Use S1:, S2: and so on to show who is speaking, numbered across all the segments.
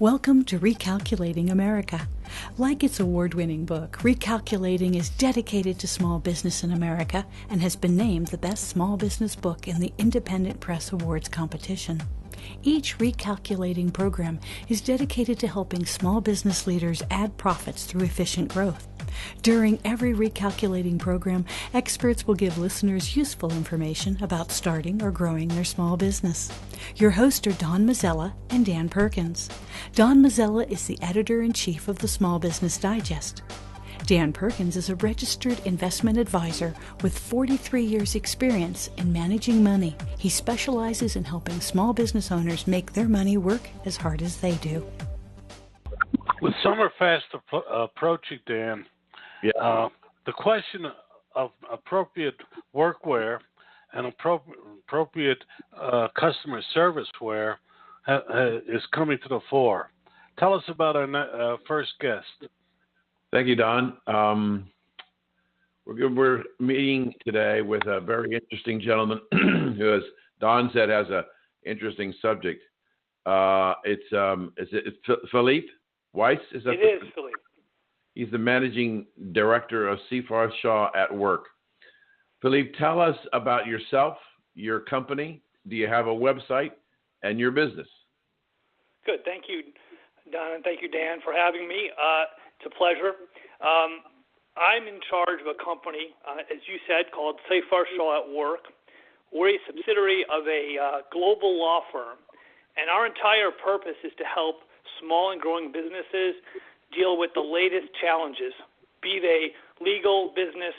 S1: Welcome to Recalculating America. Like its award-winning book, Recalculating is dedicated to small business in America and has been named the best small business book in the Independent Press Awards competition. Each Recalculating program is dedicated to helping small business leaders add profits through efficient growth. During every Recalculating program, experts will give listeners useful information about starting or growing their small business. Your hosts are Don Mazzella and Dan Perkins. Don Mazzella is the editor-in-chief of the Small Business Digest. Dan Perkins is a registered investment advisor with 43 years' experience in managing money. He specializes in helping small business owners make their money work as hard as they do.
S2: With summer fast approaching, Dan, the question of appropriate workwear and appropriate customer service wear is coming to the fore. Tell us about our first guest.
S3: Thank you, Don. We're meeting today with a very interesting gentleman who, as Don said, has an interesting subject. It's Philippe Weiss?
S4: It is Philippe.
S3: He's the managing director of Seyfarth Shaw at Work. Philippe, tell us about yourself, your company. Do you have a website and your business?
S4: Good. Thank you, Don, and thank you, Dan, for having me. It's a pleasure. I'm in charge of a company, as you said, called Seyfarth Shaw at Work. We're a subsidiary of a global law firm, and our entire purpose is to help small and growing businesses deal with the latest challenges, be they legal, business,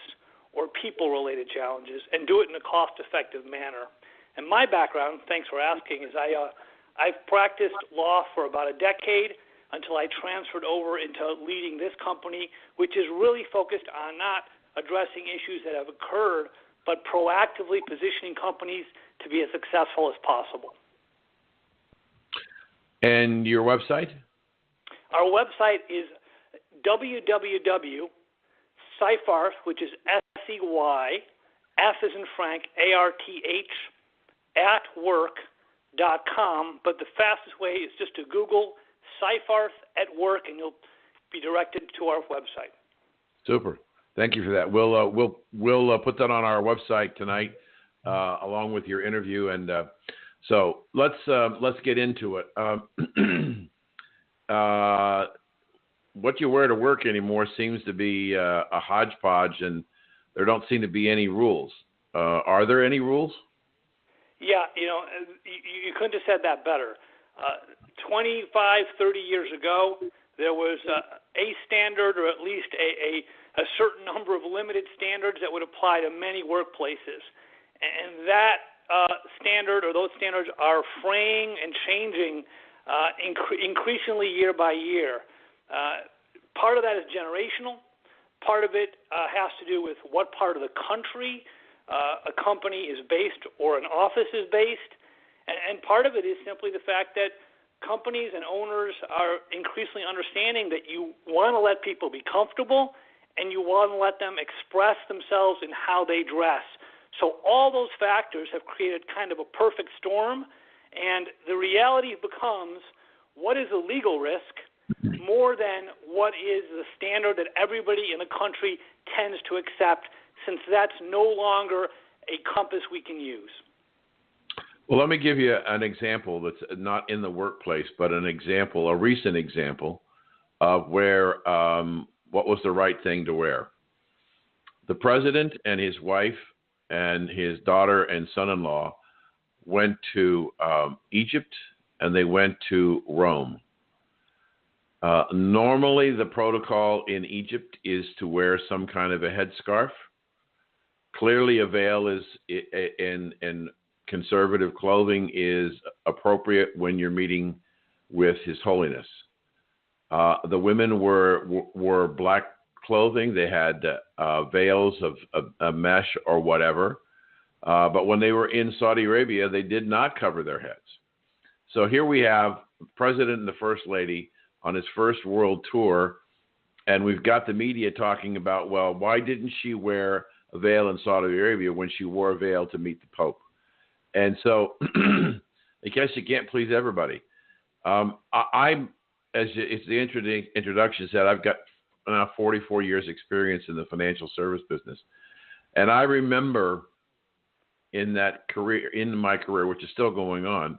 S4: or people-related challenges, and do it in a cost-effective manner. And my background, thanks for asking, is I've practiced law for about a decade until I transferred over into leading this company, which is really focused on not addressing issues that have occurred, but proactively positioning companies to be as successful as possible.
S3: And your website?
S4: Our website is www.Seyfarth, which is S-E-Y, F as in Frank, A-R-T-H, @work.com. But the fastest way is just to Google Seyfarth at Work, and you'll be directed to our website.
S3: Super. Thank you for that. We'll put that on our website tonight, along with your interview. And so let's get into it. What you wear to work anymore seems to be a hodgepodge, and there don't seem to be any rules. Are there any rules?
S4: Yeah, you couldn't have said that better. 25, 30 years ago, there was a standard, or at least a certain number of limited standards that would apply to many workplaces. And that standard, or those standards, are fraying and changing increasingly year by year. Part of that is generational. Part of it has to do with what part of the country a company is based or an office is based. And part of it is simply the fact that companies and owners are increasingly understanding that you want to let people be comfortable and you want to let them express themselves in how they dress. So all those factors have created kind of a perfect storm, and the reality becomes, what is a legal risk more than what is the standard that everybody in the country tends to accept, since that's no longer a compass we can use.
S3: Well, let me give you an example that's not in the workplace, but a recent example of where what was the right thing to wear. The president and his wife and his daughter and son-in-law went to Egypt, and they went to Rome. Normally, the protocol in Egypt is to wear some kind of a headscarf. Clearly, a veil is in conservative clothing is appropriate when you're meeting with His Holiness. The women wore black clothing. They had veils of mesh or whatever. But when they were in Saudi Arabia, they did not cover their heads. So here we have the President and the First Lady on his first world tour, and we've got the media talking about, well, why didn't she wear a veil in Saudi Arabia when she wore a veil to meet the Pope? And so I guess you can't please everybody. I'm it's the introduction said, I've got now 44 years experience in the financial service business. And I remember in my career, which is still going on,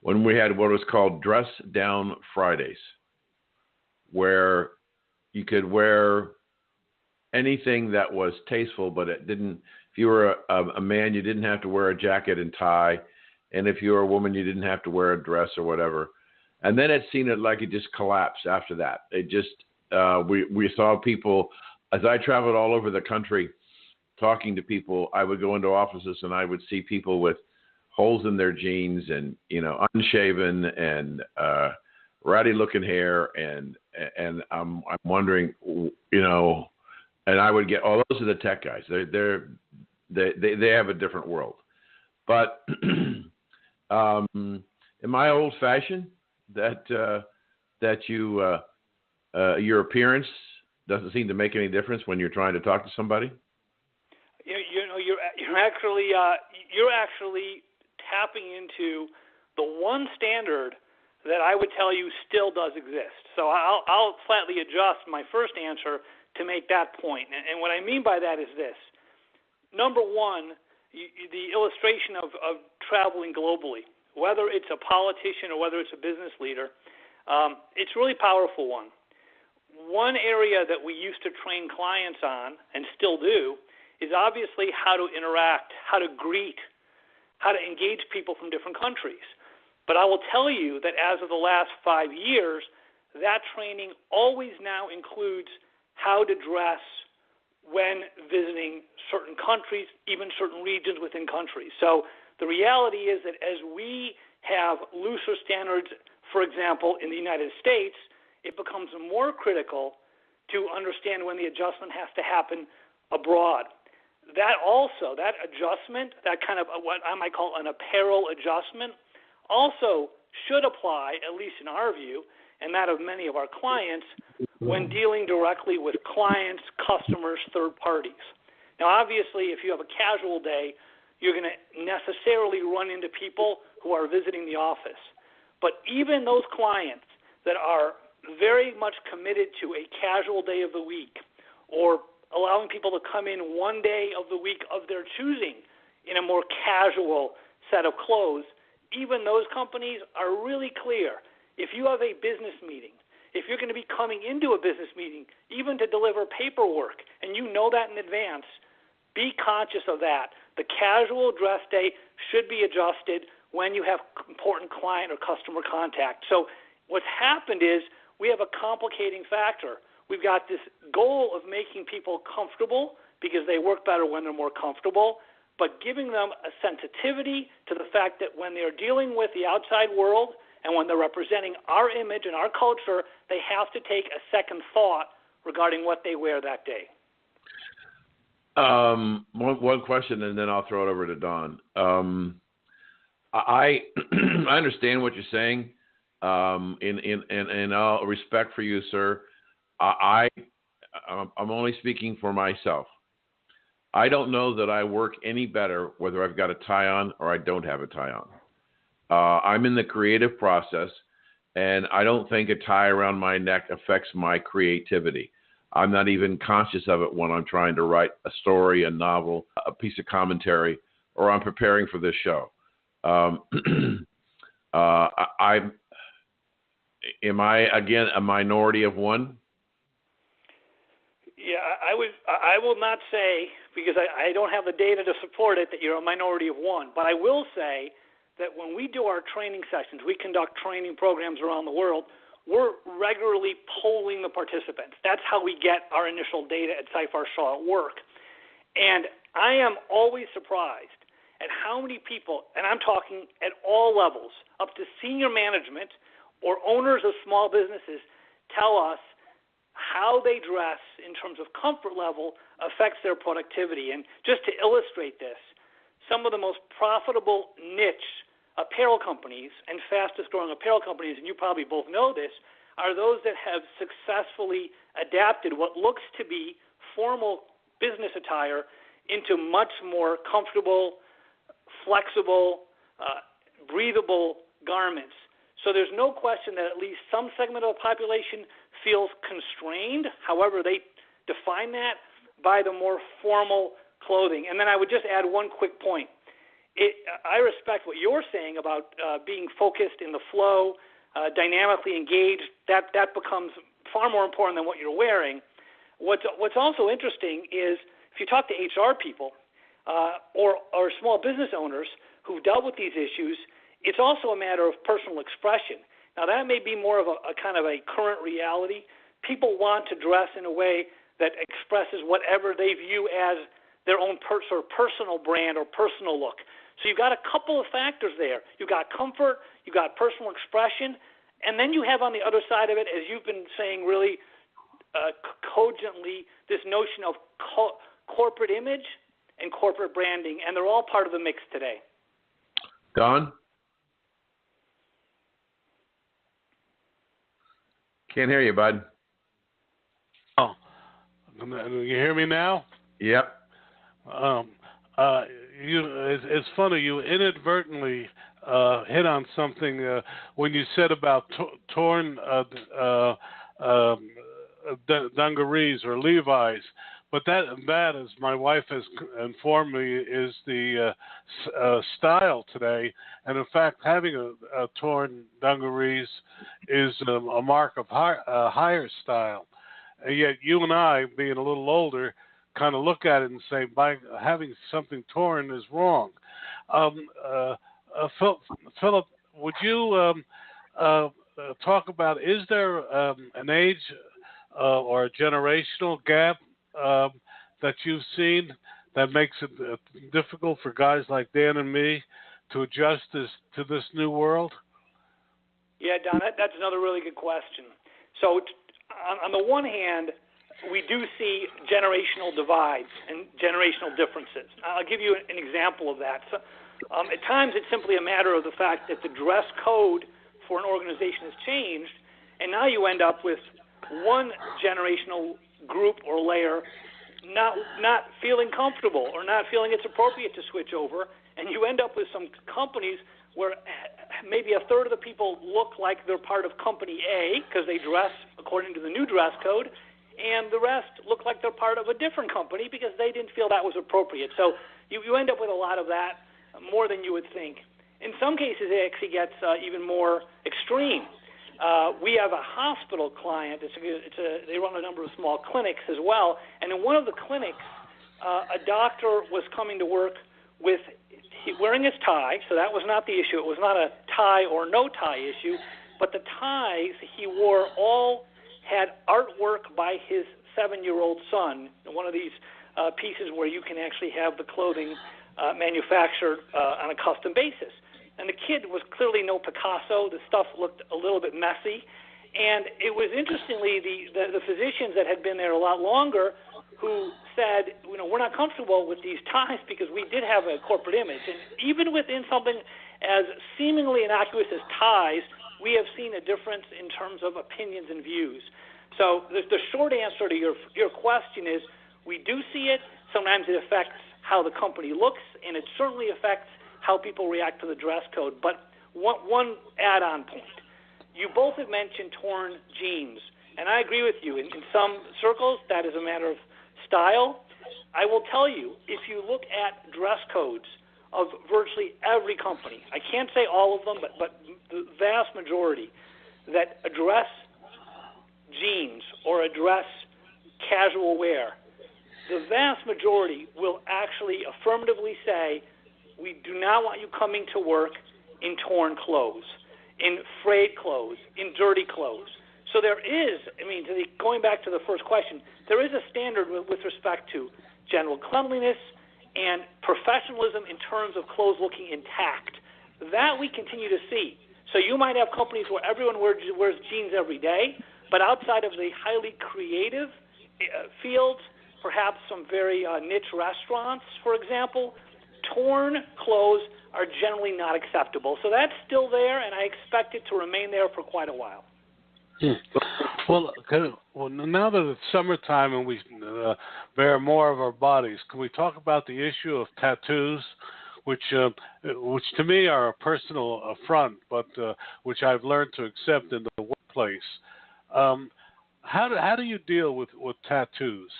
S3: when we had what was called Dress Down Fridays, where you could wear anything that was tasteful, but it didn't. If you were a man, you didn't have to wear a jacket and tie, and if you were a woman, you didn't have to wear a dress or whatever. And then it seemed like it just collapsed after that. It just we saw people as I traveled all over the country talking to people. I would go into offices and I would see people with holes in their jeans and unshaven and ratty looking hair and I'm wondering and I would get those are the tech guys. They have a different world. But am I old fashioned that your appearance doesn't seem to make any difference when you're trying to talk to somebody?
S4: You're actually tapping into the one standard that I would tell you still does exist. So I'll flatly adjust my first answer to make that point. And what I mean by that is this. Number one, the illustration of traveling globally, whether it's a politician or whether it's a business leader, it's a really powerful one. One area that we used to train clients on, and still do, is obviously how to interact, how to greet, how to engage people from different countries. But I will tell you that as of the last 5 years, that training always now includes how to dress when visiting certain countries, even certain regions within countries. So the reality is that as we have looser standards, for example, in the United States, it becomes more critical to understand when the adjustment has to happen abroad. That adjustment, that kind of what I might call an apparel adjustment, also should apply, at least in our view, and that of many of our clients, when dealing directly with clients, customers, third parties. Now, obviously, if you have a casual day, you're going to necessarily run into people who are visiting the office. But even those clients that are very much committed to a casual day of the week, or allowing people to come in one day of the week of their choosing in a more casual set of clothes, even those companies are really clear. If you have a business meeting, if you're going to be coming into a business meeting, even to deliver paperwork, and you know that in advance, be conscious of that. The casual dress day should be adjusted when you have important client or customer contact. So what's happened is we have a complicating factor. We've got this goal of making people comfortable because they work better when they're more comfortable, but giving them a sensitivity to the fact that when they're dealing with the outside world and when they're representing our image and our culture, they have to take a second thought regarding what they wear that day.
S3: One question, and then I'll throw it over to Don. I understand what you're saying. In all respect for you, sir, I'm only speaking for myself. I don't know that I work any better whether I've got a tie on or I don't have a tie on. I'm in the creative process, and I don't think a tie around my neck affects my creativity. I'm not even conscious of it when I'm trying to write a story, a novel, a piece of commentary, or I'm preparing for this show. Am I, again, a minority of one?
S4: Yeah, I will not say, because I don't have the data to support it, that you're a minority of one. But I will say that when we do our training sessions, we conduct training programs around the world, we're regularly polling the participants. That's how we get our initial data at Seyfarth Shaw at work. And I am always surprised at how many people, and I'm talking at all levels, up to senior management or owners of small businesses, tell us how they dress in terms of comfort level affects their productivity. And just to illustrate this, some of the most profitable niche apparel companies and fastest growing apparel companies, and you probably both know this, are those that have successfully adapted what looks to be formal business attire into much more comfortable, flexible, breathable garments. So there's no question that at least some segment of the population feels constrained, however they define that, by the more formal clothing. And then I would just add one quick point. I respect what you're saying about being focused in the flow, dynamically engaged. That becomes far more important than what you're wearing. What's also interesting is if you talk to HR people or small business owners who've dealt with these issues, it's also a matter of personal expression. Now, that may be more of a kind of a current reality. People want to dress in a way that expresses whatever they view as their own sort of personal brand or personal look. So you've got a couple of factors there. You've got comfort, you've got personal expression, and then you have on the other side of it, as you've been saying really cogently, this notion of corporate image and corporate branding, and they're all part of the mix today.
S3: Don? Can't hear you, bud.
S2: Oh, you hear me now?
S3: Yep.
S2: It's funny. You inadvertently hit on something when you said about torn dungarees or Levi's. But that, as my wife has informed me, is the style today. And in fact, having a torn dungarees is a mark of higher style. And yet you and I, being a little older, kind of look at it and say, by having something torn is wrong. Philip, would you talk about, is there an age or a generational gap that you've seen that makes it difficult for guys like Dan and me to adjust to this new world?
S4: Yeah, Don, that's another really good question. So on the one hand, we do see generational divides and generational differences. I'll give you an example of that. So, at times, it's simply a matter of the fact that the dress code for an organization has changed, and now you end up with one generational group or layer not feeling comfortable or not feeling it's appropriate to switch over, and you end up with some companies where maybe a third of the people look like they're part of company A because they dress according to the new dress code, and the rest look like they're part of a different company because they didn't feel that was appropriate. So you end up with a lot of that, more than you would think. In some cases, it actually gets even more extreme. We have a hospital client. They run a number of small clinics as well. And in one of the clinics, a doctor was coming to work with wearing his tie. So that was not the issue. It was not a tie or no tie issue. But the ties he wore all had artwork by his 7-year-old son. One of these pieces where you can actually have the clothing manufactured on a custom basis. And the kid was clearly no Picasso. The stuff looked a little bit messy. And it was interestingly the physicians that had been there a lot longer who said, we're not comfortable with these ties because we did have a corporate image. And even within something as seemingly innocuous as ties, we have seen a difference in terms of opinions and views. So the short answer to your question is we do see it. Sometimes it affects how the company looks, and it certainly affects how people react to the dress code. But one add-on point. You both have mentioned torn jeans, and I agree with you. In some circles, that is a matter of style. I will tell you, if you look at dress codes of virtually every company, I can't say all of them, but the vast majority that address jeans or address casual wear, the vast majority will actually affirmatively say, we do not want you coming to work in torn clothes, in frayed clothes, in dirty clothes. So there is, going back to the first question, there is a standard with respect to general cleanliness and professionalism in terms of clothes looking intact. That we continue to see. So you might have companies where everyone wears jeans every day, but outside of the highly creative fields, perhaps some very niche restaurants, for example, torn clothes are generally not acceptable. So that's still there, and I expect it to remain there for quite a while.
S2: Well, now that it's summertime and we bear more of our bodies, can we talk about the issue of tattoos? which to me are a personal affront, but which I've learned to accept in the workplace. How do you deal with tattoos?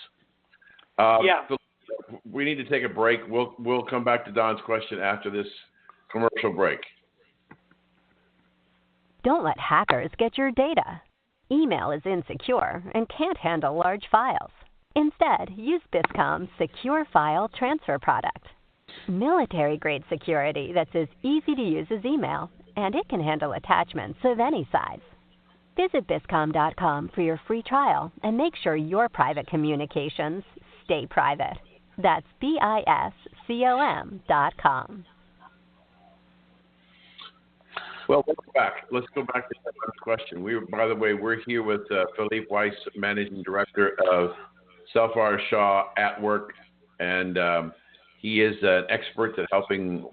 S3: We need to take a break. We'll come back to Don's question after this commercial break.
S5: Don't let hackers get your data. Email is insecure and can't handle large files. Instead, use Biscom's Secure File Transfer product. Military-grade security that's as easy to use as email, and it can handle attachments of any size. Visit Biscom.com for your free trial and make sure your private communications stay private. That's BISCOM.com.
S3: Well, welcome back. Let's go back to that last question. By the way, we're here with Philippe Weiss, Managing Director of Seyfarth Shaw at Work, and he is an expert at helping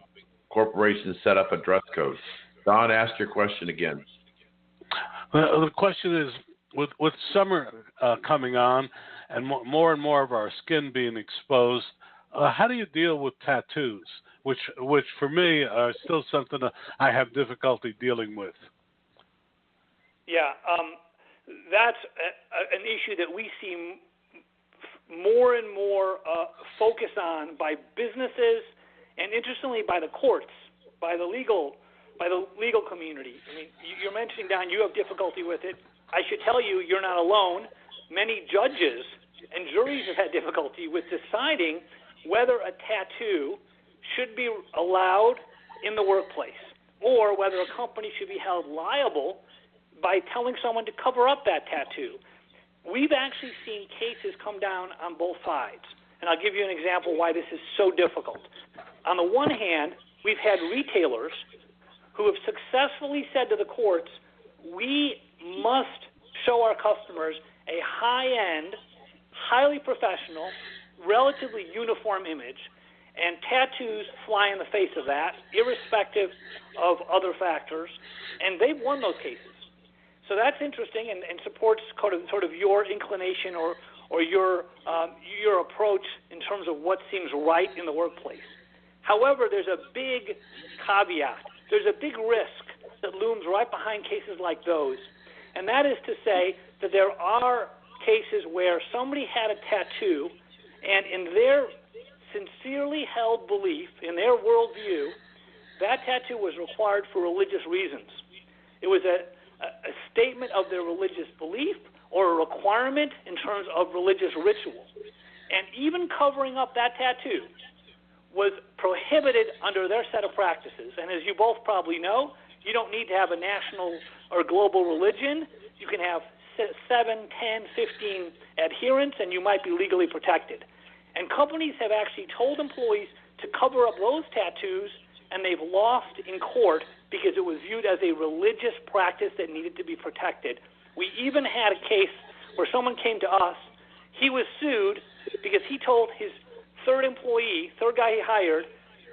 S3: corporations set up a dress code. Don, ask your question again.
S2: Well, the question is, with summer coming on and more and more of our skin being exposed, how do you deal with tattoos, which for me are still something that I have difficulty dealing with?
S4: Yeah, that's an issue that we see more and more focus on by businesses, and interestingly by the courts, by the legal community. I mean, you're mentioning, Don, you have difficulty with it. I should tell you, you're not alone. Many judges and juries have had difficulty with deciding whether a tattoo should be allowed in the workplace or whether a company should be held liable by telling someone to cover up that tattoo. We've actually seen cases come down on both sides, and I'll give you an example why this is so difficult. On the one hand, we've had retailers who have successfully said to the courts, we must show our customers a high-end, highly professional, relatively uniform image, and tattoos fly in the face of that, irrespective of other factors, and they've won those cases. So that's interesting and supports sort of your inclination or your approach in terms of what seems right in the workplace. However, there's a big caveat. There's a big risk that looms right behind cases like those, and that is to say that there are cases where somebody had a tattoo, and in their sincerely held belief, in their worldview, that tattoo was required for religious reasons. It was a statement of their religious belief or a requirement in terms of religious ritual. And even covering up that tattoo was prohibited under their set of practices. And as you both probably know, you don't need to have a national or global religion. You can have 7, 10, 15 adherents, and you might be legally protected. And companies have actually told employees to cover up those tattoos, and they've lost in court because it was viewed as a religious practice that needed to be protected. We even had a case where someone came to us. He was sued because he told his third guy he hired,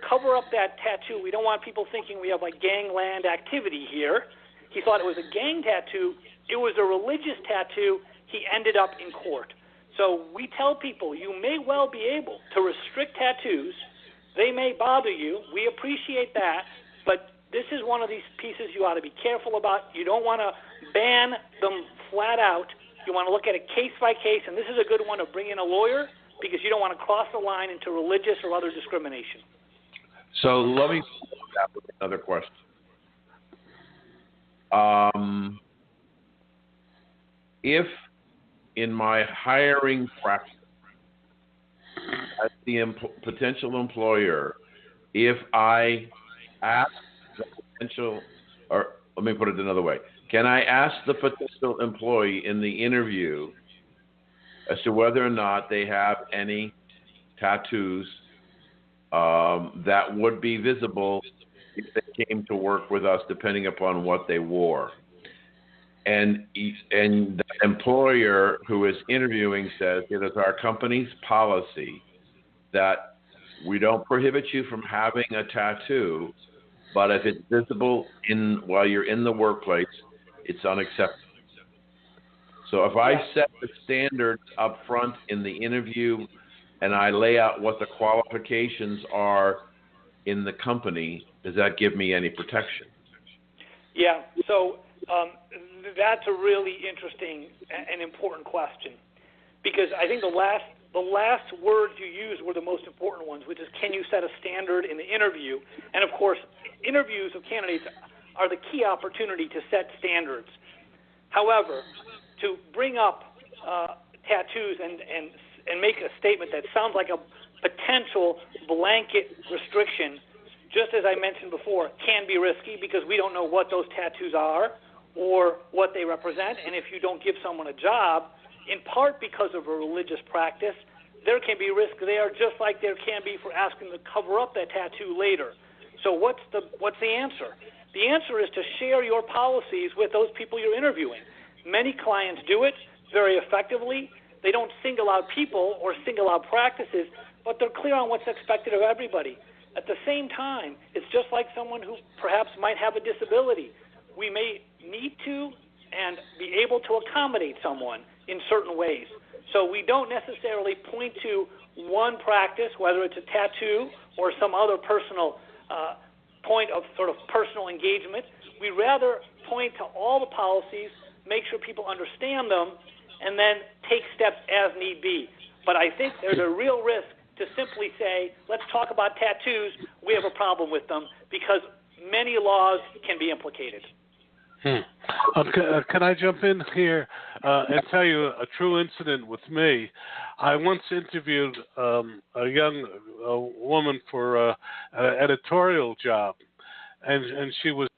S4: cover up that tattoo. We don't want people thinking we have like gangland activity here. He thought it was a gang tattoo. It was a religious tattoo. He ended up in court. So we tell people you may well be able to restrict tattoos. They may bother you. We appreciate that. But this is one of these pieces you ought to be careful about. You don't want to ban them flat out. You want to look at it case by case. And this is a good one to bring in a lawyer because you don't want to cross the line into religious or other discrimination.
S3: So let me follow that with another question. If in my hiring practice, as the potential employer, if I ask the potential, or let me put it another way, can I ask the potential employee in the interview as to whether or not they have any tattoos that would be visible if they came to work with us, depending upon what they wore? And the employer who is interviewing says it is our company's policy that we don't prohibit you from having a tattoo, but if it's visible while you're in the workplace, it's unacceptable. So if I set the standards up front in the interview and I lay out what the qualifications are in the company, does that give me any protection?
S4: Yeah, so that's a really interesting and important question, because I think the last words you used were the most important ones, which is, can you set a standard in the interview? And of course, interviews of candidates are the key opportunity to set standards. However, to bring up tattoos and make a statement that sounds like a potential blanket restriction, just as I mentioned before, can be risky, because we don't know what those tattoos are or what they represent. And if you don't give someone a job, in part because of a religious practice, there can be risk there, just like there can be for asking to cover up that tattoo later. So what's the answer? The answer is to share your policies with those people you're interviewing. Many clients do it very effectively. They don't single out people or single out practices, but they're clear on what's expected of everybody. At the same time, it's just like someone who perhaps might have a disability. We may need to and be able to accommodate someone in certain ways. So we don't necessarily point to one practice, whether it's a tattoo or some other personal point of sort of personal engagement. We rather point to all the policies, make sure people understand them, and then take steps as need be. But I think there's a real risk to simply say, let's talk about tattoos, we have a problem with them, because many laws can be implicated.
S2: Can I jump in here and tell you a true incident with me? I once interviewed a young woman for an editorial job, and she was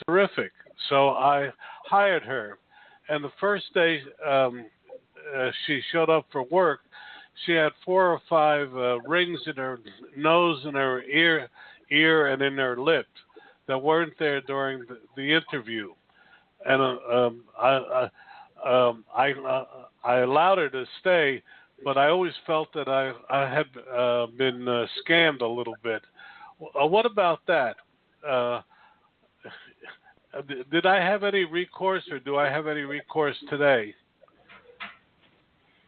S2: terrific. So I hired her, and the first day she showed up for work, she had 4 or 5 rings in her nose and her ear and in her lip that weren't there during the interview. And I allowed her to stay, but I always felt that I had been scammed a little bit. What about that? Did I have any recourse, or do I have any recourse today?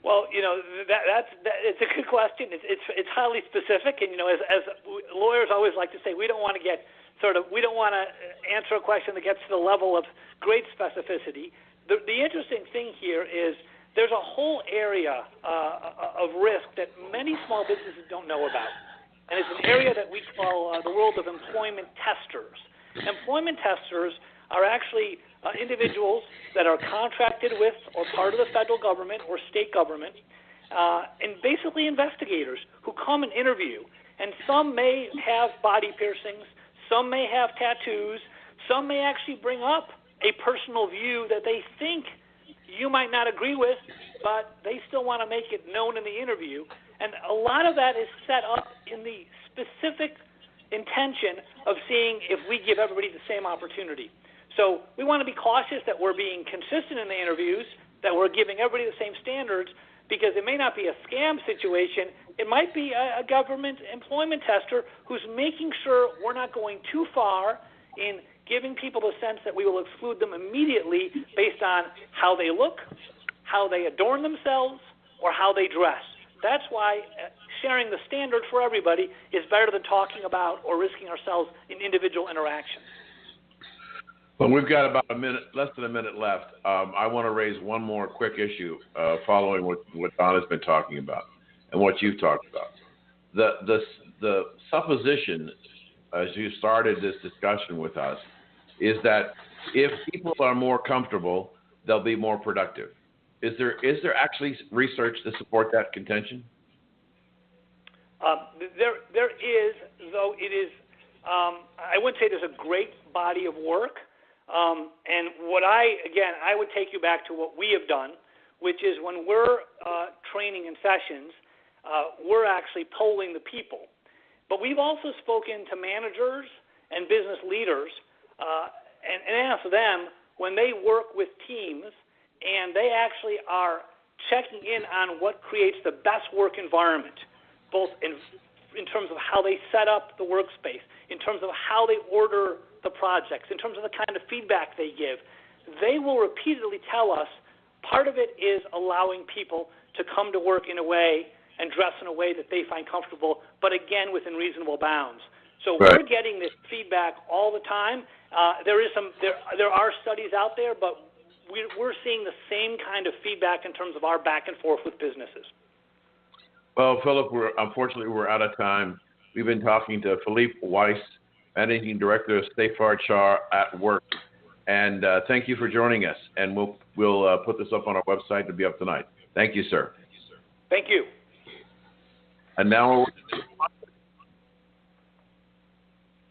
S4: Well, it's a good question. It's highly specific, and as lawyers always like to say, we don't want to answer a question that gets to the level of great specificity. The interesting thing here is there's a whole area of risk that many small businesses don't know about, and it's an area that we call the world of employment testers. Employment testers are actually individuals that are contracted with or part of the federal government or state government, and basically investigators who come and interview. And some may have body piercings, some may have tattoos, some may actually bring up a personal view that they think you might not agree with, but they still want to make it known in the interview. And a lot of that is set up in the specific intention of seeing if we give everybody the same opportunity. So we want to be cautious that we're being consistent in the interviews, that we're giving everybody the same standards, because it may not be a scam situation. It might be a government employment tester who's making sure we're not going too far in giving people the sense that we will exclude them immediately based on how they look, how they adorn themselves, or how they dress. That's why sharing the standard for everybody is better than talking about or risking ourselves in individual interactions.
S3: Well, we've got about less than a minute left. I want to raise one more quick issue following what Don has been talking about and what you've talked about. The supposition, as you started this discussion with us, is that if people are more comfortable, they'll be more productive. Is there actually research to support that contention?
S4: There is, though it is, I wouldn't say there's a great body of work. And I would take you back to what we have done, which is when we're training in sessions, we're actually polling the people. But we've also spoken to managers and business leaders and asked them when they work with teams and they actually are checking in on what creates the best work environment, both in terms of how they set up the workspace, in terms of how they order the projects, in terms of the kind of feedback they give. They will repeatedly tell us part of it is allowing people to come to work in a way and dress in a way that they find comfortable, but again within reasonable bounds. So
S3: Right.
S4: we're getting this feedback all the time. There are studies out there, but we're seeing the same kind of feedback in terms of our back and forth with businesses.
S3: Well, Philip, unfortunately we're out of time. We've been talking to Philippe Weiss, Managing Director of Seyfarth at Work. And thank you for joining us. And we'll put this up on our website to be up tonight. Thank you, sir.
S4: Thank you.
S3: And now,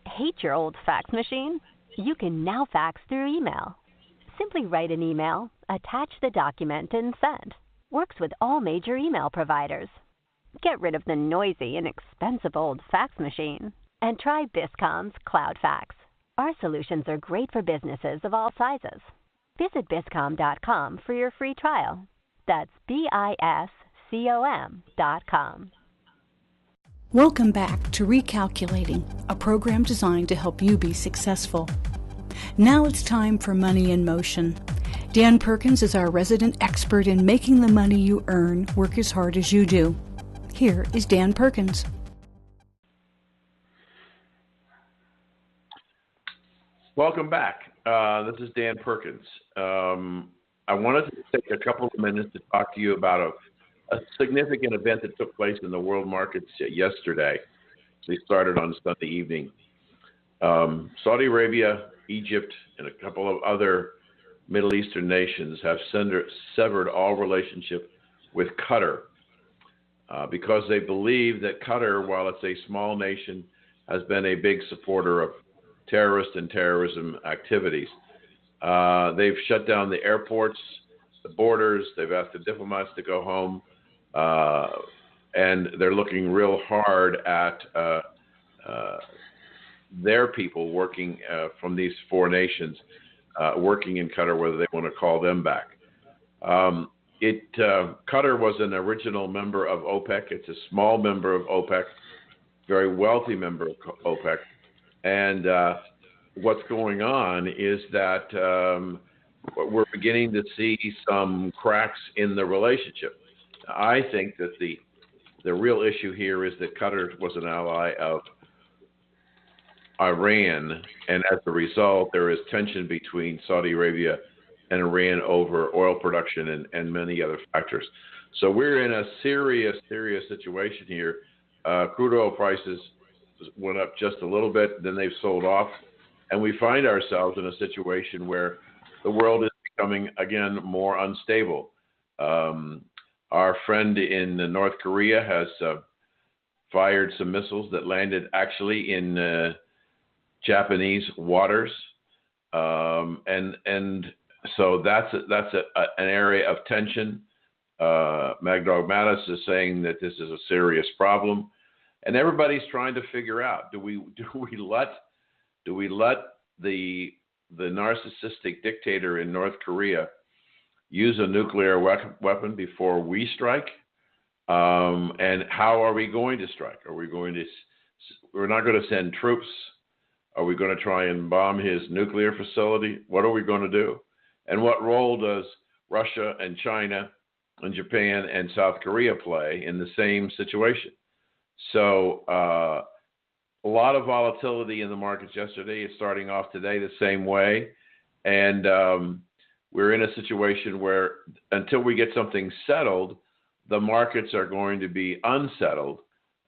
S5: Hate your old fax machine? You can now fax through email. Simply write an email, attach the document, and send. Works with all major email providers. Get rid of the noisy and expensive old fax machine and try Biscom's Cloud Fax. Our solutions are great for businesses of all sizes. Visit Biscom.com for your free trial. That's BISCOM.com.
S1: Welcome back to Recalculating, a program designed to help you be successful. Now it's time for Money in Motion. Dan Perkins is our resident expert in making the money you earn work as hard as you do. Here is Dan Perkins.
S3: welcome back. This is Dan Perkins. I wanted to take a couple of minutes to talk to you about a significant event that took place in the world markets yesterday. They started on Sunday evening. Saudi Arabia, Egypt, and a couple of other Middle Eastern nations have severed all relationship with Qatar because they believe that Qatar, while it's a small nation, has been a big supporter of terrorist and terrorism activities. They've shut down the airports, the borders. They've asked the diplomats to go home. And they're looking real hard at their people working from these four nations, working in Qatar, whether they want to call them back. Qatar was an original member of OPEC. It's a small member of OPEC, very wealthy member of OPEC. And what's going on is that we're beginning to see some cracks in the relationship. I think that the real issue here is that Qatar was an ally of Iran, and as a result, there is tension between Saudi Arabia and Iran over oil production and many other factors. So we're in a serious situation here. Crude oil prices went up just a little bit, then they've sold off, and we find ourselves in a situation where the world is becoming, again, more unstable. Our friend in North Korea has fired some missiles that landed actually in Japanese waters, and so that's an area of tension. Magdog Mattis is saying that this is a serious problem, and everybody's trying to figure out: do we let the narcissistic dictator in North Korea use a nuclear weapon before we strike? And how are we going to strike? We're not going to send troops. Are we going to try and bomb his nuclear facility? What are we going to do? And what role does Russia and China and Japan and South Korea play in the same situation? So a lot of volatility in the markets yesterday. It's starting off today the same way. And we're in a situation where until we get something settled, the markets are going to be unsettled.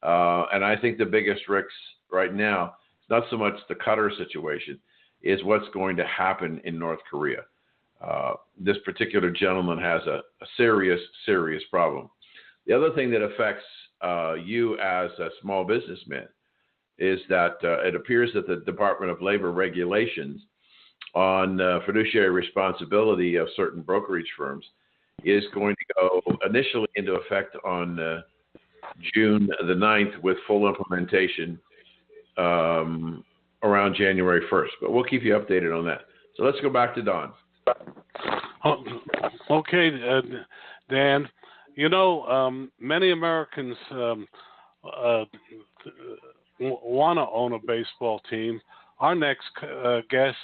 S3: And I think the biggest risks right now, not so much the Qatar situation, is what's going to happen in North Korea. This particular gentleman has a serious problem. The other thing that affects you as a small businessman is that it appears that the Department of Labor regulations on fiduciary responsibility of certain brokerage firms is going to go initially into effect on June the 9th with full implementation around January 1st. But we'll keep you updated on that. So let's go back to Don.
S2: Okay, Dan. You know, many Americans want to own a baseball team. Our next guest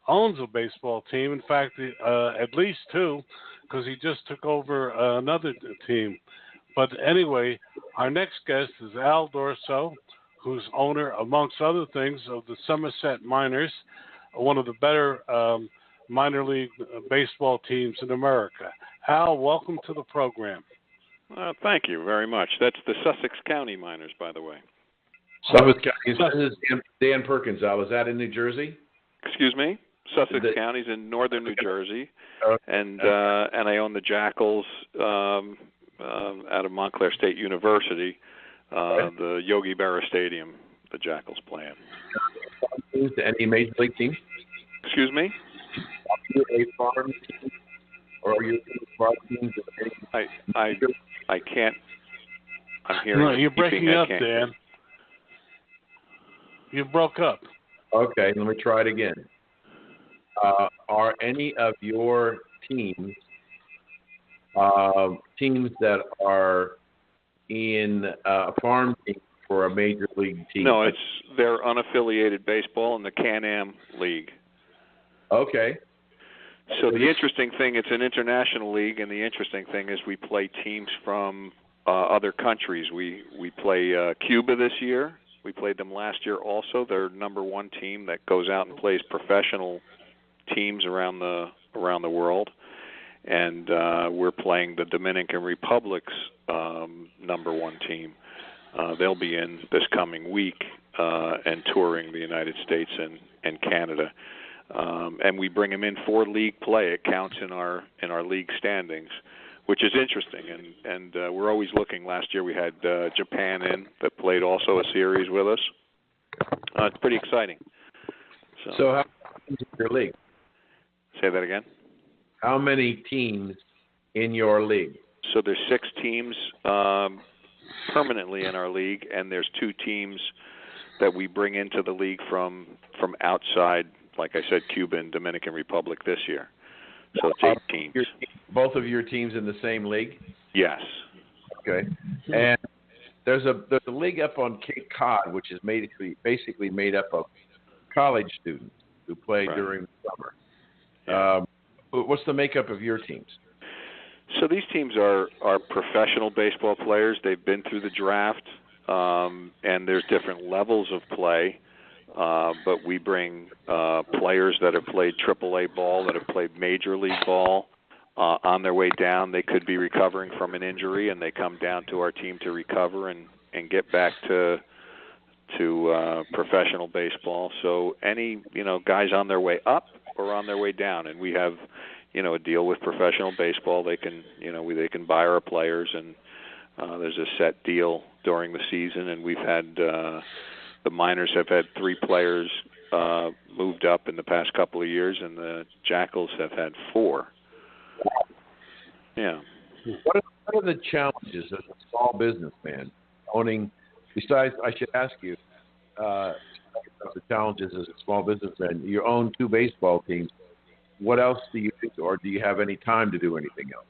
S2: owns a baseball team. In fact, at least two, because he just took over another team. But anyway, our next guest is Al Dorso, who's owner, amongst other things, of the Somerset Miners, one of the better minor league baseball teams in America. Hal, welcome to the program.
S6: Thank you very much. That's the Sussex County Miners, by the way.
S3: Sussex County. This is Dan Perkins. Was that in New Jersey?
S6: Excuse me? Sussex County's in northern New Jersey, and I own the Jackals out of Montclair State University, the Yogi Berra Stadium. The Jackals play in.
S3: Any major league teams?
S6: Excuse me?
S3: Are you a farm team, or are you a farm team?
S6: I can't. I'm hearing.
S2: No, you're breaking up, Dan. You broke up.
S3: Okay, let me try it again. Are any of your teams that are in a farm team for a major league team?
S6: No, they're unaffiliated baseball in the Can-Am League.
S3: Okay.
S6: So the interesting thing, it's an international league, and the interesting thing is we play teams from other countries. We play Cuba this year. We played them last year also. They're number one team that goes out and plays professional teams around the world. And we're playing the Dominican Republic's number one team. They'll be in this coming week and touring the United States and Canada. And we bring them in for league play. It counts in our league standings, which is interesting. And we're always looking. Last year we had Japan in that played also a series with us. It's pretty exciting.
S3: So how many teams in your league?
S6: Say that again?
S3: How many teams in your league?
S6: So there's 6 teams permanently in our league, and there's 2 teams that we bring into the league from outside, like I said, Cuba and Dominican Republic this year. So it's 8 teams.
S3: Both of your teams in the same league?
S6: Yes.
S3: Okay. And there's a league up on Cape Cod, which is basically made up of college students who play during the summer.
S6: Yeah.
S3: What's the makeup of your teams?
S6: So these teams are professional baseball players. They've been through the draft, and there's different levels of play. But we bring players that have played AAA ball, that have played Major League ball on their way down. They could be recovering from an injury, and they come down to our team to recover and get back to professional baseball. So any guys on their way up or on their way down, and we have a deal with professional baseball. They can they can buy our players, and there's a set deal during the season. And we've had the Miners have had 3 players moved up in the past couple of years, and the Jackals have had 4. Yeah.
S3: What are the challenges as a small businessman owning? Besides, I should ask you the challenges as a small businessman. You own 2 baseball teams. What else do you do, or do you have any time to do anything else?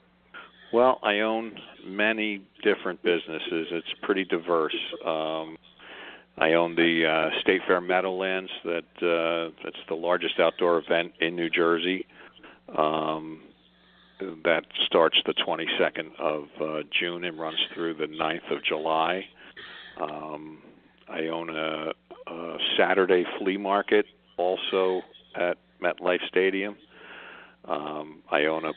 S6: Well, I own many different businesses. It's pretty diverse. I own the State Fair Meadowlands. That's the largest outdoor event in New Jersey. That starts the 22nd of June and runs through the 9th of July. I own a Saturday flea market also at MetLife Stadium. I own a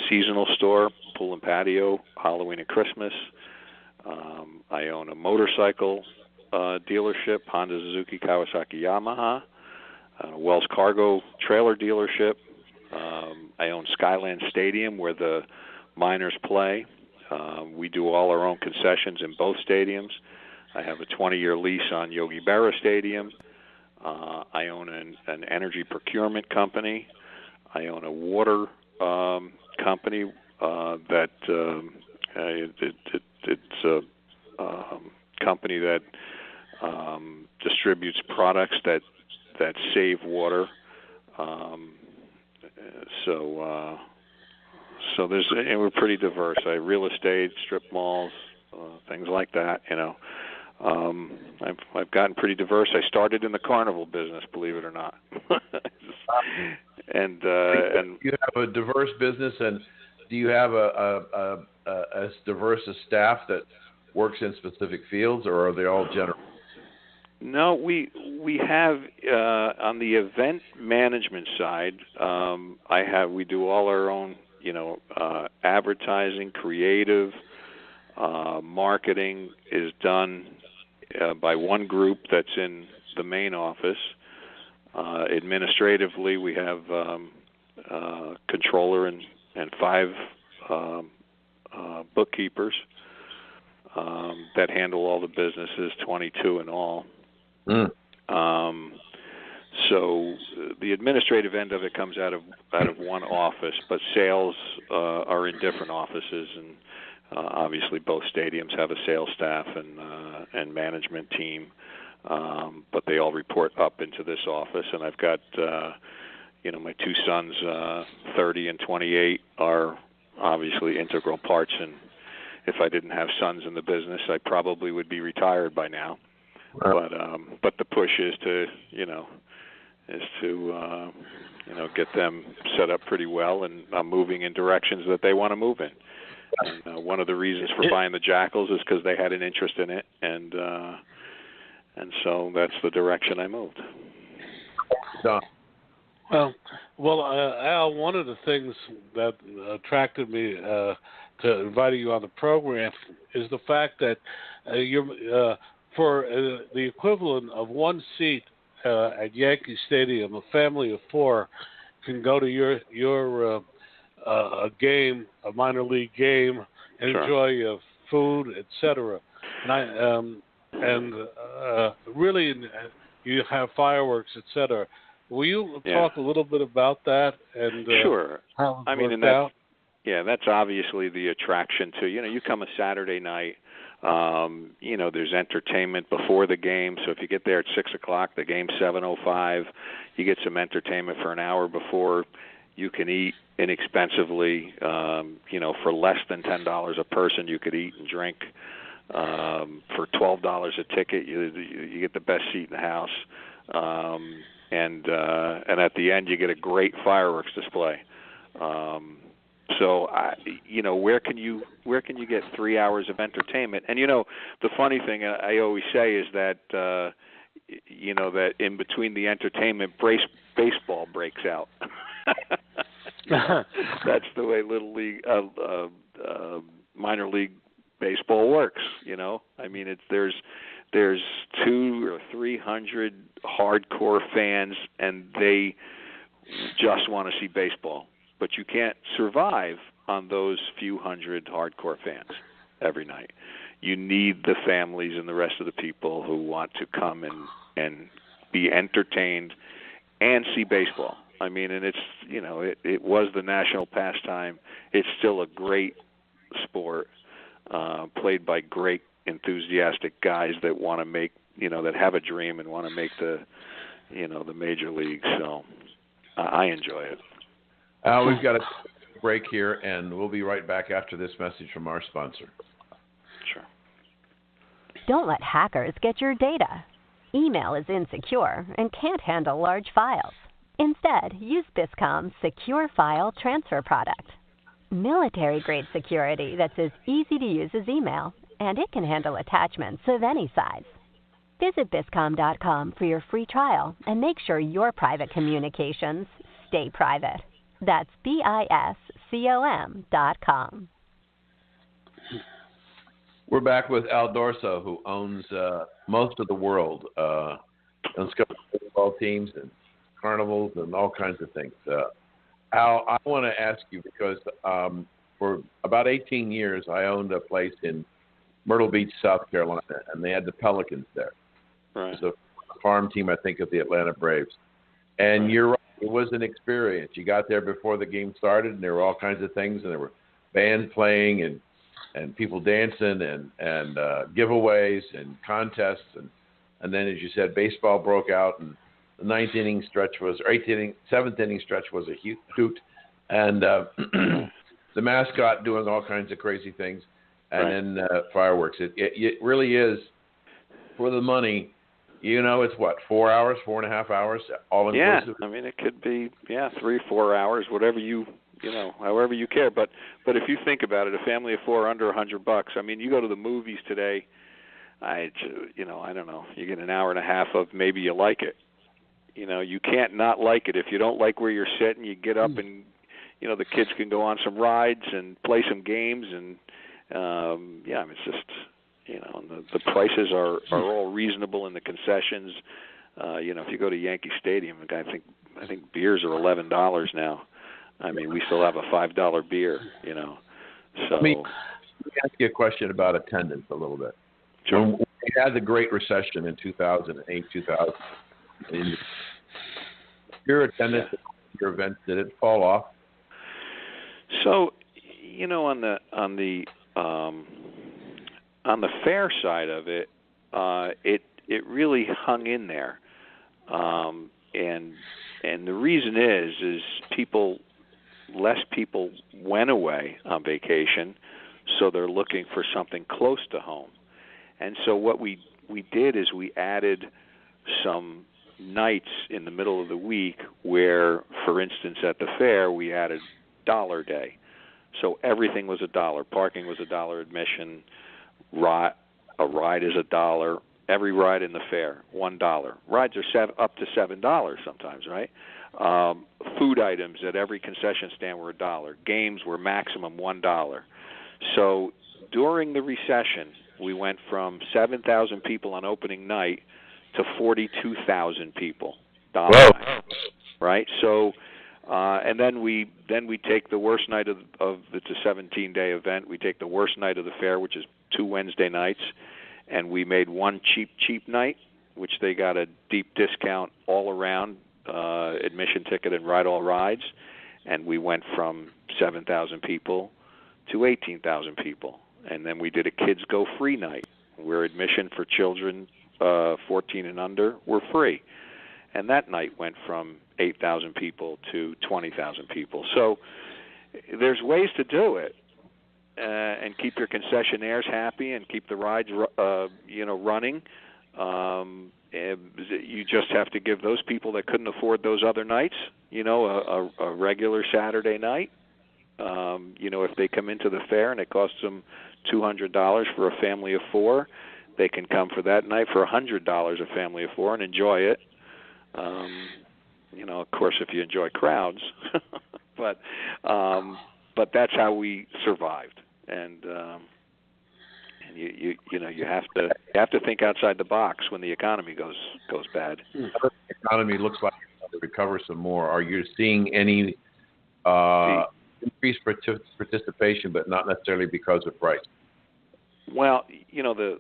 S6: seasonal store, pool and patio, Halloween and Christmas. I own a motorcycle dealership, Honda, Suzuki, Kawasaki, Yamaha. A Wells Cargo trailer dealership. I own Skyland Stadium, where the Miners play. We do all our own concessions in both stadiums. I have a 20-year lease on Yogi Berra Stadium. I own an energy procurement company. I own a water company that it's a company that distributes products that save water. So there's, and we're pretty diverse. I have real estate, strip malls, things like that. I've gotten pretty diverse. I started in the carnival business, believe it or not. and
S3: you have a diverse business, and do you have as diverse a staff that works in specific fields, or are they all general?
S6: No, we have on the event management side. We do all our own, advertising, creative, marketing is done by one group that's in the main office. Administratively, we have controller and 5 bookkeepers that handle all the businesses, 22 in all. So the administrative end of it comes out of one office, but sales are in different offices, and obviously both stadiums have a sales staff and management team, but they all report up into this office. And I've got my 2 sons, 30 and 28, are obviously integral parts. And if I didn't have sons in the business, I probably would be retired by now. But the push is to get them set up pretty well and moving in directions that they want to move in. And one of the reasons for buying the Jackals is because they had an interest in it, and so that's the direction I moved.
S2: Well, Al, one of the things that attracted me to inviting you on the program is the fact that you're for the equivalent of one seat at Yankee Stadium, a family of 4 can go to your a game, a minor league game, and enjoy food, etc. And really, you have fireworks, etc. Will you talk a little bit about that? And
S6: sure.
S2: How it
S6: and
S2: out?
S6: that's obviously the attraction to you come a Saturday night. There's entertainment before the game. So if you get there at 6:00, the game's 7:05. You get some entertainment for an hour before. You can eat inexpensively. For less than $10 a person, you could eat and drink. For $12 a ticket, you get the best seat in the house. And at the end, you get a great fireworks display. So, where can you get 3 hours of entertainment? And the funny thing I always say is that that in between the entertainment, baseball breaks out. That's the way little league, minor league baseball works. I mean, there's 200 or 300 hardcore fans, and they just want to see baseball. But you can't survive on those few hundred hardcore fans every night. You need the families and the rest of the people who want to come and be entertained and see baseball. I mean, and it's, it was the national pastime. It's still a great sport, played by great, enthusiastic guys that want to make, that have a dream and want to make the major leagues. So I enjoy it.
S3: We've got a break here, and we'll be right back after this message from our sponsor.
S6: Sure.
S5: Don't let hackers get your data. Email is insecure and can't handle large files. Instead, use Biscom's Secure File Transfer product. Military-grade security that's as easy to use as email, and it can handle attachments of any size. Visit Biscom.com for your free trial and make sure your private communications stay private. That's BISCOM.com.
S3: We're back with Al Dorso, who owns most of the world. Owns football teams and carnivals and all kinds of things. Al, I want to ask you because for about 18 years I owned a place in Myrtle Beach, South Carolina, and they had the Pelicans there.
S6: Right.
S3: It was a farm team, I think, of the Atlanta Braves. And you're right, it was an experience. You got there before the game started, and there were all kinds of things, and there were bands playing and people dancing and giveaways and contests. And then, as you said, baseball broke out, and the 7th inning stretch was a hoot. And the mascot doing all kinds of crazy things. And then fireworks. It really is, for the money, it's what, 4 hours, 4.5 hours, all inclusive?
S6: Yeah, I mean, it could be, 3, 4 hours, whatever however you care. But if you think about it, a family of 4 under $100. I mean, you go to the movies today, I don't know. You get an hour and a half of maybe you like it. You can't not like it. If you don't like where you're sitting, you get up and, the kids can go on some rides and play some games. And, it's just, the prices are all reasonable in the concessions. If you go to Yankee Stadium, I think beers are $11 now. I mean, we still have a $5 beer, So
S3: let me ask you a question about attendance a little bit.
S6: Sure.
S3: When we had the Great Recession in 2008, 2000, your attendance at your events, did it fall off?
S6: So, on the fair side of it, it really hung in there, and the reason is less people went away on vacation, so they're looking for something close to home. And so what we did is we added some nights in the middle of the week where, for instance, at the fair, we added $1 day. So everything was $1. Parking was $1 admission. A ride is $1. Every ride in the fair, $1. Rides are up to $7 sometimes, right? Food items at every concession stand were $1. Games were maximum $1. So during the recession, we went from 7,000 people on opening night to 42,000 people. Right? So, and then we take the worst night of it's a 17-day event. We take the worst night of the fair, which is 2 Wednesday nights, and we made one cheap night, which they got a deep discount all around, admission ticket and ride all rides, and we went from 7,000 people to 18,000 people. And then we did a kids go free night, where admission for children 14 and under were free. And that night went from 8,000 people to 20,000 people. So there's ways to do it and keep your concessionaires happy and keep the rides running. You just have to give those people that couldn't afford those other nights, a regular Saturday night. If they come into the fair and it costs them $200 for a family of 4, they can come for that night for $100 a family of 4 and enjoy it. Of course, if you enjoy crowds, but that's how we survived. And you have to think outside the box when the economy goes bad.
S3: The economy looks like it's going to recover some more. Are you seeing any increased participation, but not necessarily because of price?
S6: Well, the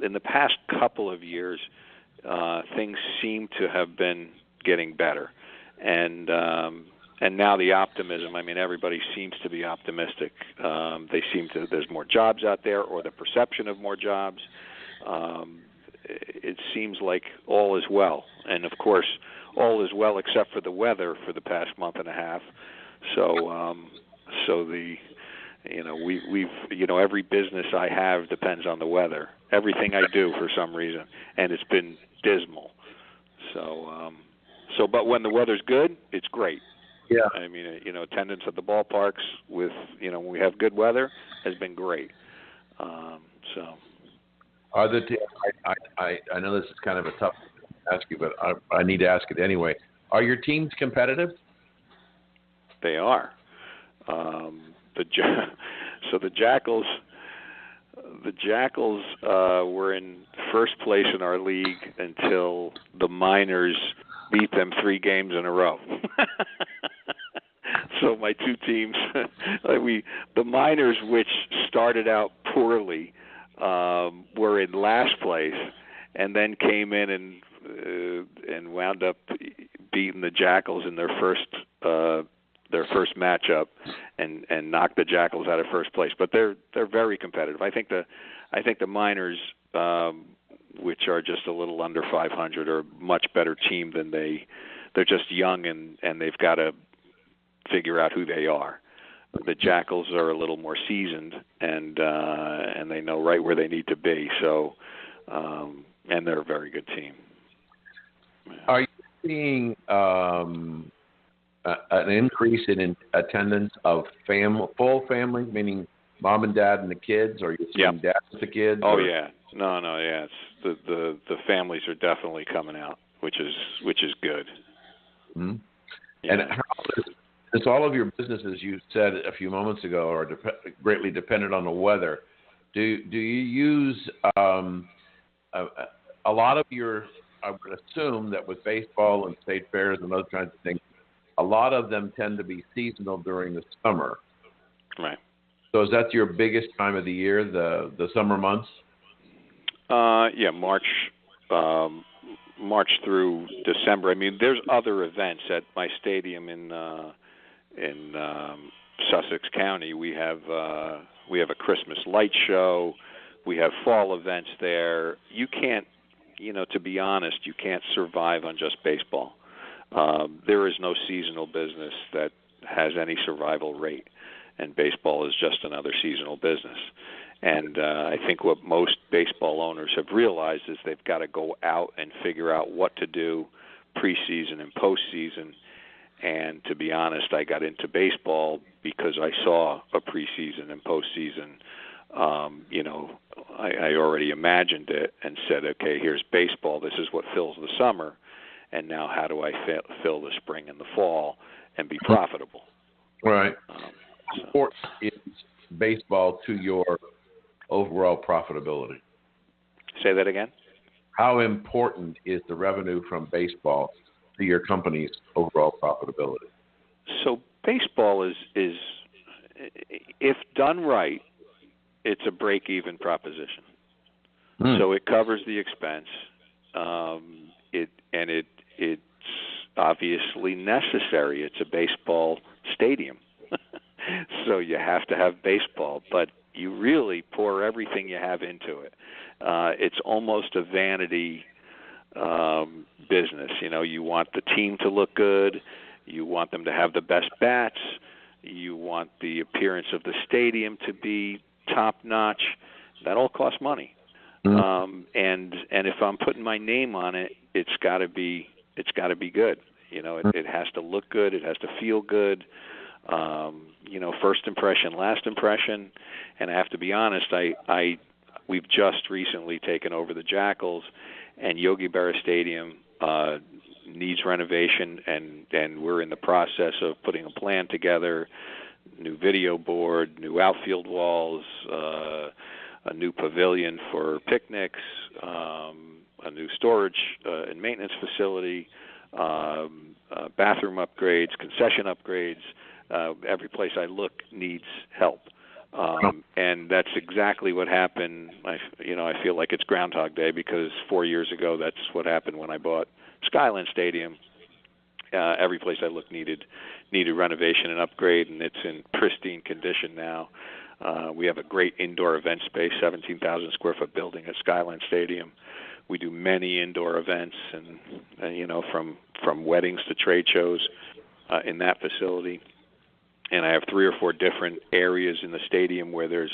S6: in the past couple of years, things seem to have been getting better, and now the optimism. I mean, everybody seems to be optimistic. There's more jobs out there, or the perception of more jobs. It seems like all is well, and of course, all is well except for the weather for the past month and a half. So every business I have depends on the weather. Everything I do for some reason, and it's been dismal. But when the weather's good, it's great.
S3: Yeah.
S6: I mean, attendance at the ballparks with, when we have good weather has been great.
S3: Are the I know this is kind of a tough to ask you, but I need to ask it anyway. Are your teams competitive?
S6: They are. The Jackals were in first place in our league until the Miners beat them 3 games in a row. So my two teams, the Miners, which started out poorly, were in last place, and then came in and wound up beating the Jackals in their first matchup, and knocked the Jackals out of first place. But they're very competitive. I think the Miners, which are just a little under 500, are a much better team than they're just young and they've got to figure out who they are. The Jackals are a little more seasoned and they know right where they need to be. So and they're a very good team.
S3: Are you seeing an increase in attendance of full families, meaning mom and dad and the kids, or you swing dad with the kids?
S6: Oh,
S3: or?
S6: yeah. No, yeah. It's the families are definitely coming out, which is good.
S3: Mm-hmm.
S6: Yeah.
S3: And how is all of your businesses, you said a few moments ago, are greatly dependent on the weather. Do you use a lot of your? I would assume that with baseball and state fairs and those kinds of things, a lot of them tend to be seasonal during the summer.
S6: Right.
S3: So is that your biggest time of the year, the summer months?
S6: Yeah, March through December. I mean, there's other events at my stadium in Sussex County. We have a Christmas light show. We have fall events there. You can't, to be honest, you can't survive on just baseball. There is no seasonal business that has any survival rate, and baseball is just another seasonal business. And I think what most baseball owners have realized is they've got to go out and figure out what to do preseason and postseason. And to be honest, I got into baseball because I saw a preseason and postseason. I already imagined it and said, okay, here's baseball. This is what fills the summer. And now how do I fill the spring and the fall and be profitable?
S3: Right. Sports is baseball to your overall profitability.
S6: Say that again?
S3: How important is the revenue from baseball to your company's overall profitability?
S6: So baseball is if done right, it's a break-even proposition. So it covers the expense. It's obviously necessary. It's a baseball stadium, so you have to have baseball. But you really pour everything you have into it. It's almost a vanity business. You want the team to look good. You want them to have the best bats. You want the appearance of the stadium to be top notch. That all costs money. And if I'm putting my name on it, it's got to be good. It has to look good. It has to feel good. First impression, last impression. And I have to be honest, we've just recently taken over the Jackals, and Yogi Berra Stadium needs renovation, and we're in the process of putting a plan together, new video board, new outfield walls, a new pavilion for picnics, a new storage and maintenance facility, bathroom upgrades, concession upgrades. Every place I look needs help. And that's exactly what happened. I feel like it's Groundhog Day because 4 years ago that's what happened when I bought Skyline Stadium. Every place I looked needed renovation and upgrade, and it's in pristine condition now. We have a great indoor event space, 17,000 square foot building at Skyline Stadium. We do many indoor events, and from weddings to trade shows in that facility. And I have 3 or 4 different areas in the stadium where there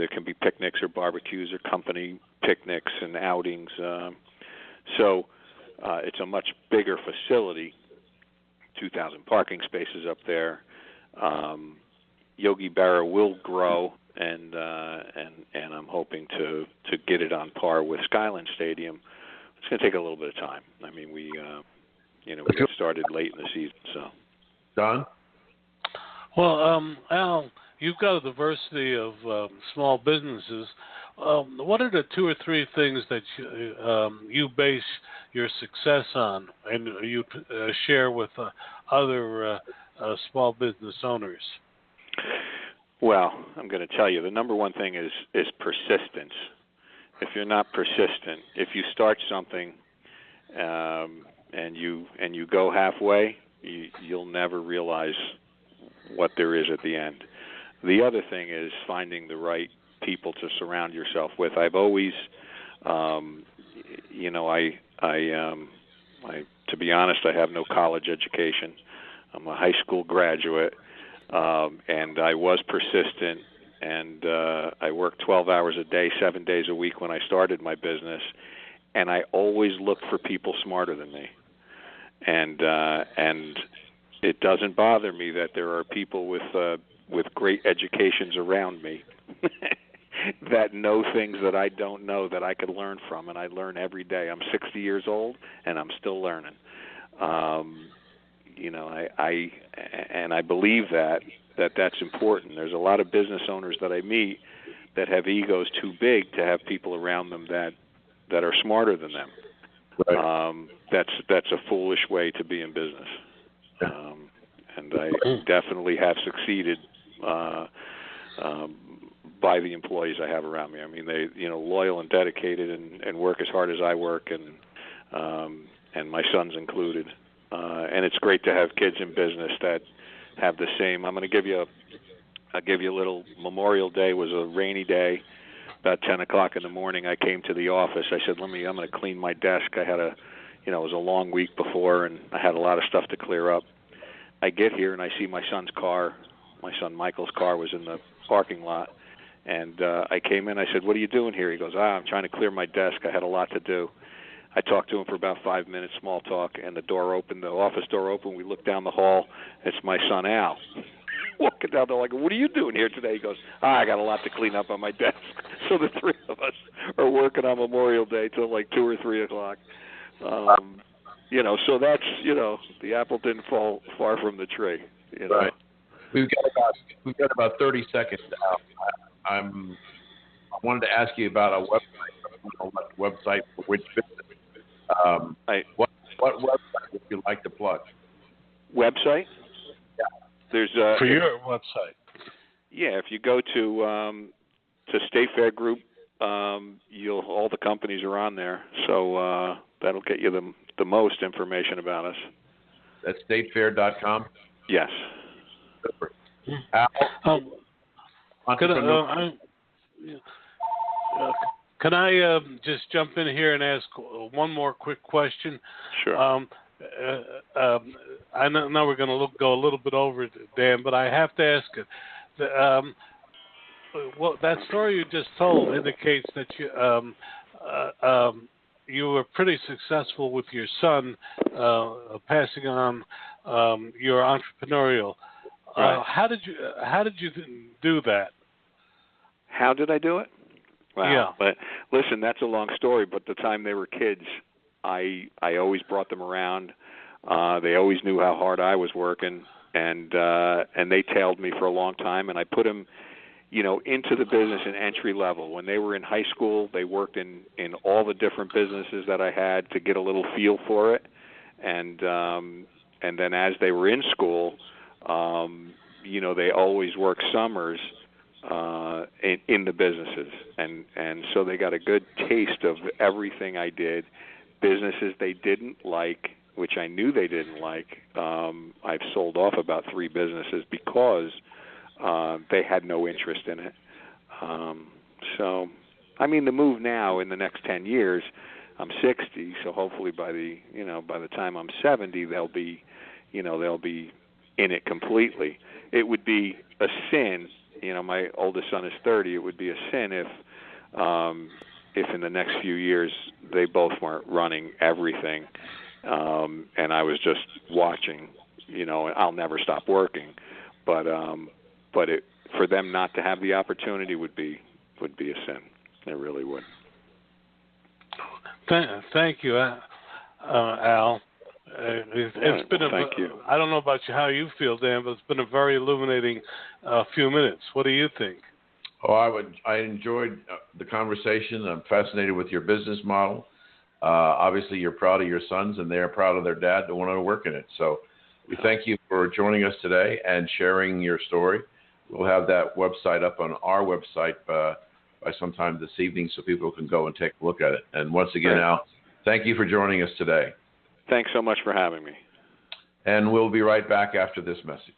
S6: can be picnics or barbecues or company picnics and outings. So it's a much bigger facility. 2,000 parking spaces up there. Yogi Berra will grow, and I'm hoping to get it on par with Skyline Stadium. It's going to take a little bit of time. I mean, we got started late in the season. So,
S3: Don?
S2: Well, Al, you've got a diversity of small businesses. What are the 2 or 3 things that you base your success on, and you share with other small business owners?
S6: Well, I'm going to tell you, the number one thing is persistence. If you're not persistent, if you start something and you go halfway, you'll never realize what there is at the end. The other thing is finding the right people to surround yourself with. I've always, to be honest, I have no college education. I'm a high school graduate, and I was persistent, and I worked 12 hours a day, 7 days a week when I started my business, and I always looked for people smarter than me. And it doesn't bother me that there are people with with great educations around me that know things that I don't know that I could learn from, and I learn every day. I'm 60 years old, and I'm still learning. You know, I believe that's important. There's a lot of business owners that I meet that have egos too big to have people around them that are smarter than them. Right. That's a foolish way to be in business. And I definitely have succeeded by the employees I have around me. I mean, they, you know, loyal and dedicated and work as hard as I work, and my son's included. And it's great to have kids in business that have the same. I'll give you a little. Memorial Day was a rainy day. About 10 o'clock in the morning, I came to the office. I said, I'm going to clean my desk. I had it was a long week before, and I had a lot of stuff to clear up. I get here, and I see my son's car. My son Michael's car was in the parking lot. And I came in. I said, what are you doing here? He goes, I'm trying to clear my desk. I had a lot to do. I talked to him for about 5 minutes, small talk, and the office door opened. We looked down the hall. It's my son, Al. Walking down there, like, what are you doing here today? He goes, I got a lot to clean up on my desk. So the three of us are working on Memorial Day till like 2 or 3 o'clock. So that's, the apple didn't fall far from the tree.
S3: Right. We've got about 30 seconds now. I wanted to ask you about a website for which business. What website would you like to plug?
S6: Website?
S3: Yeah.
S6: There's
S2: for your website.
S6: Yeah, if you go to Seyfarth Group, all the companies are on there, so that'll get you the most information about us.
S3: That's Seyfarth.com?
S6: Yes.
S3: Super.
S2: Can I just jump in here and ask one more quick question?
S6: Sure.
S2: I know we're going to go a little bit over, Dan, but I have to ask it. That story you just told indicates that you were pretty successful with your son, passing on your entrepreneurial.
S6: Right.
S2: How did you do that?
S6: How did I do it? Wow.
S2: Yeah.
S6: But listen, that's a long story. But the time they were kids, I always brought them around. They always knew how hard I was working, and they tailed me for a long time. And I put them, into the business in entry level. When they were in high school, they worked in all the different businesses that I had to get a little feel for it. And then as they were in school, they always worked summers in the businesses, and so they got a good taste of everything I did. Businesses they didn't like, which I knew they didn't like, I've sold off about 3 businesses because they had no interest in it. So, the move now in the next 10 years, I'm 60, so hopefully by the time I'm 70, they'll be in it completely. It would be a sin. My oldest son is 30. It would be a sin if in the next few years they both weren't running everything, and I was just watching. I'll never stop working, but for them not to have the opportunity would be a sin. It really would.
S2: Thank you, Al. It's been
S6: thank you.
S2: I don't know about how you feel, Dan, but it's been a very illuminating few minutes. What do you think?
S3: I enjoyed the conversation. I'm fascinated with your business model. Obviously, you're proud of your sons, and they're proud of their dad to want to work in it. So we thank you for joining us today and sharing your story. We'll have that website up on our website by sometime this evening so people can go and take a look at it. And once again, Al, thank you for joining us today.
S6: Thanks so much for having me.
S3: And we'll be right back after this message.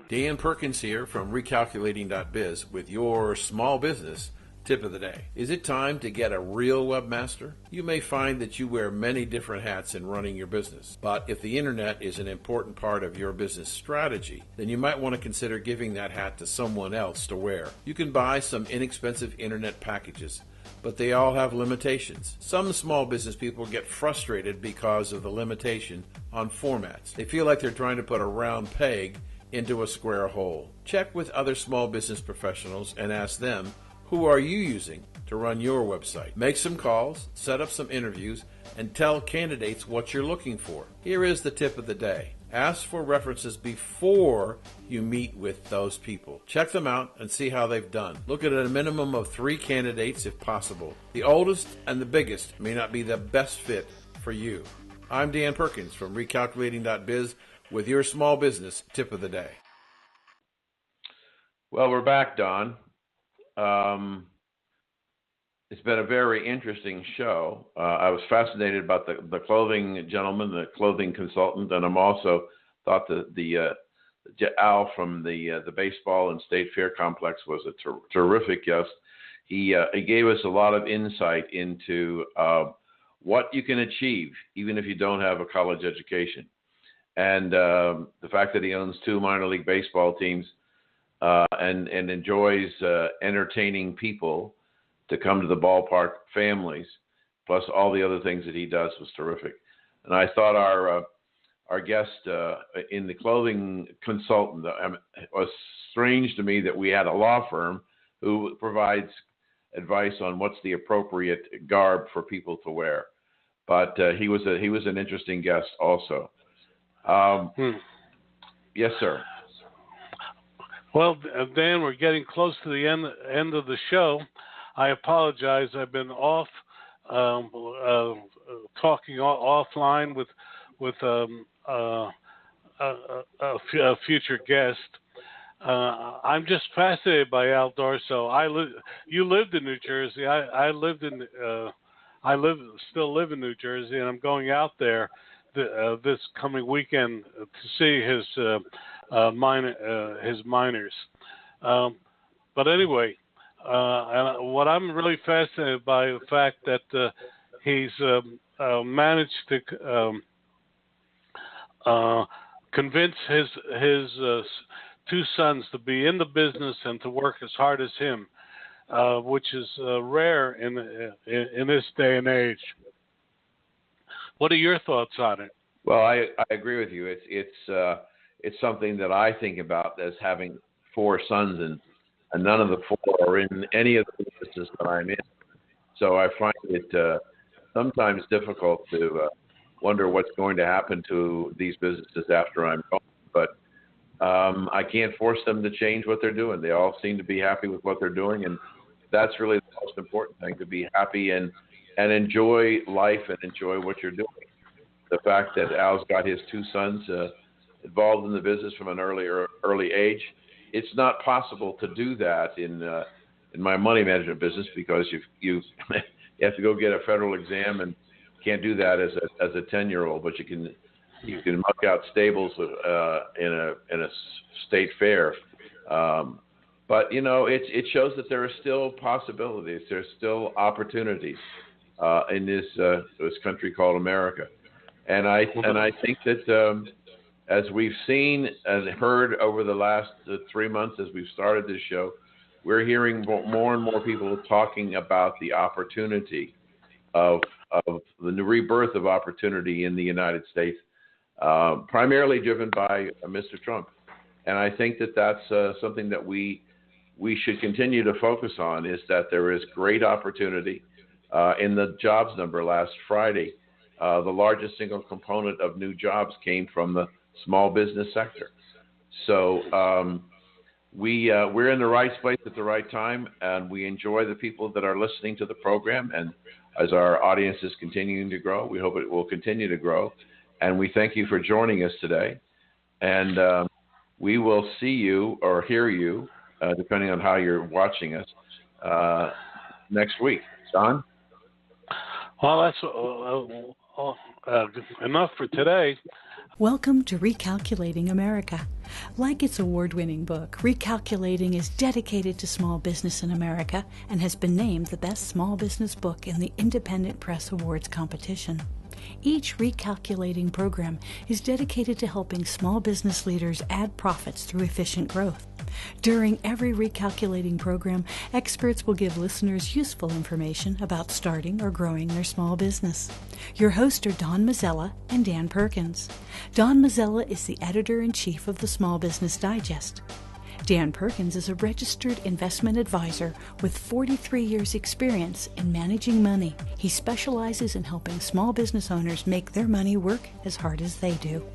S7: Dan Perkins here from Recalculating.biz with your small business tip of the day. Is it time to get a real webmaster? You may find that you wear many different hats in running your business, but if the internet is an important part of your business strategy, then you might want to consider giving that hat to someone else to wear. You can buy some inexpensive internet packages, but they all have limitations. Some small business people get frustrated because of the limitation on formats. They feel like they're trying to put a round peg into a square hole. Check with other small business professionals and ask them, who are you using to run your website? Make some calls, set up some interviews, and tell candidates what you're looking for. Here is the tip of the day. Ask for references before you meet with those people. Check them out and see how they've done. Look at a minimum of 3 candidates if possible. The oldest and the biggest may not be the best fit for you. I'm Dan Perkins from Recalculating.biz with your small business tip of the day.
S3: Well, we're back, Don. It's been a very interesting show. I was fascinated about the clothing gentleman, the clothing consultant, and I'm also thought the Al from the baseball and state fair complex was a terrific guest. He gave us a lot of insight into what you can achieve even if you don't have a college education, and the fact that he owns 2 minor league baseball teams and enjoys entertaining people to come to the ballpark, families, plus all the other things that he does was terrific. And I thought our guest in the clothing consultant, it was strange to me that we had a law firm who provides advice on what's the appropriate garb for people to wear. But he was an interesting guest also. Yes, sir.
S2: Well, Dan, we're getting close to the end of the show. I apologize. I've been off talking offline with a future guest. I'm just fascinated by Al Dorso. You lived in New Jersey. Still live in New Jersey, and I'm going out there this coming weekend to see his miners. But anyway. And what I'm really fascinated by the fact that he's managed to convince his 2 sons to be in the business and to work as hard as him, which is rare in this day and age. What are your thoughts on it?
S3: Well, I agree with you. It's something that I think about as having 4 sons, and none of the 4 are in any of the businesses that I'm in. So I find it sometimes difficult to wonder what's going to happen to these businesses after I'm gone. But I can't force them to change what they're doing. They all seem to be happy with what they're doing, and that's really the most important thing, to be happy and enjoy life and enjoy what you're doing. The fact that Al's got his 2 sons involved in the business from an early age, it's not possible to do that in my money management business, because you have to go get a federal exam, and can't do that as a 10-year-old. But you can muck out stables in a state fair. But it shows that there are still possibilities. There's still opportunities in this country called America, and I think that. As we've seen and heard over the last 3 months as we've started this show, we're hearing more and more people talking about the opportunity of the rebirth of opportunity in the United States, primarily driven by Mr. Trump. And I think that that's something that we should continue to focus on, is that there is great opportunity. In the jobs number last Friday, the largest single component of new jobs came from the small business sector. So we're in the right place at the right time, and we enjoy the people that are listening to the program. And as our audience is continuing to grow, we hope it will continue to grow. And we thank you for joining us today. And we will see you or hear you, depending on how you're watching us, next week. Don?
S2: Well, that's enough for today.
S1: Welcome to Recalculating America. Like its award-winning book, Recalculating is dedicated to small business in America and has been named the best small business book in the Independent Press Awards competition. Each Recalculating program is dedicated to helping small business leaders add profits through efficient growth. During every Recalculating program, experts will give listeners useful information about starting or growing their small business. Your hosts are Don Mazzella and Dan Perkins. Don Mazzella is the editor-in-chief of the Small Business Digest. Dan Perkins is a registered investment advisor with 43 years' experience in managing money. He specializes in helping small business owners make their money work as hard as they do.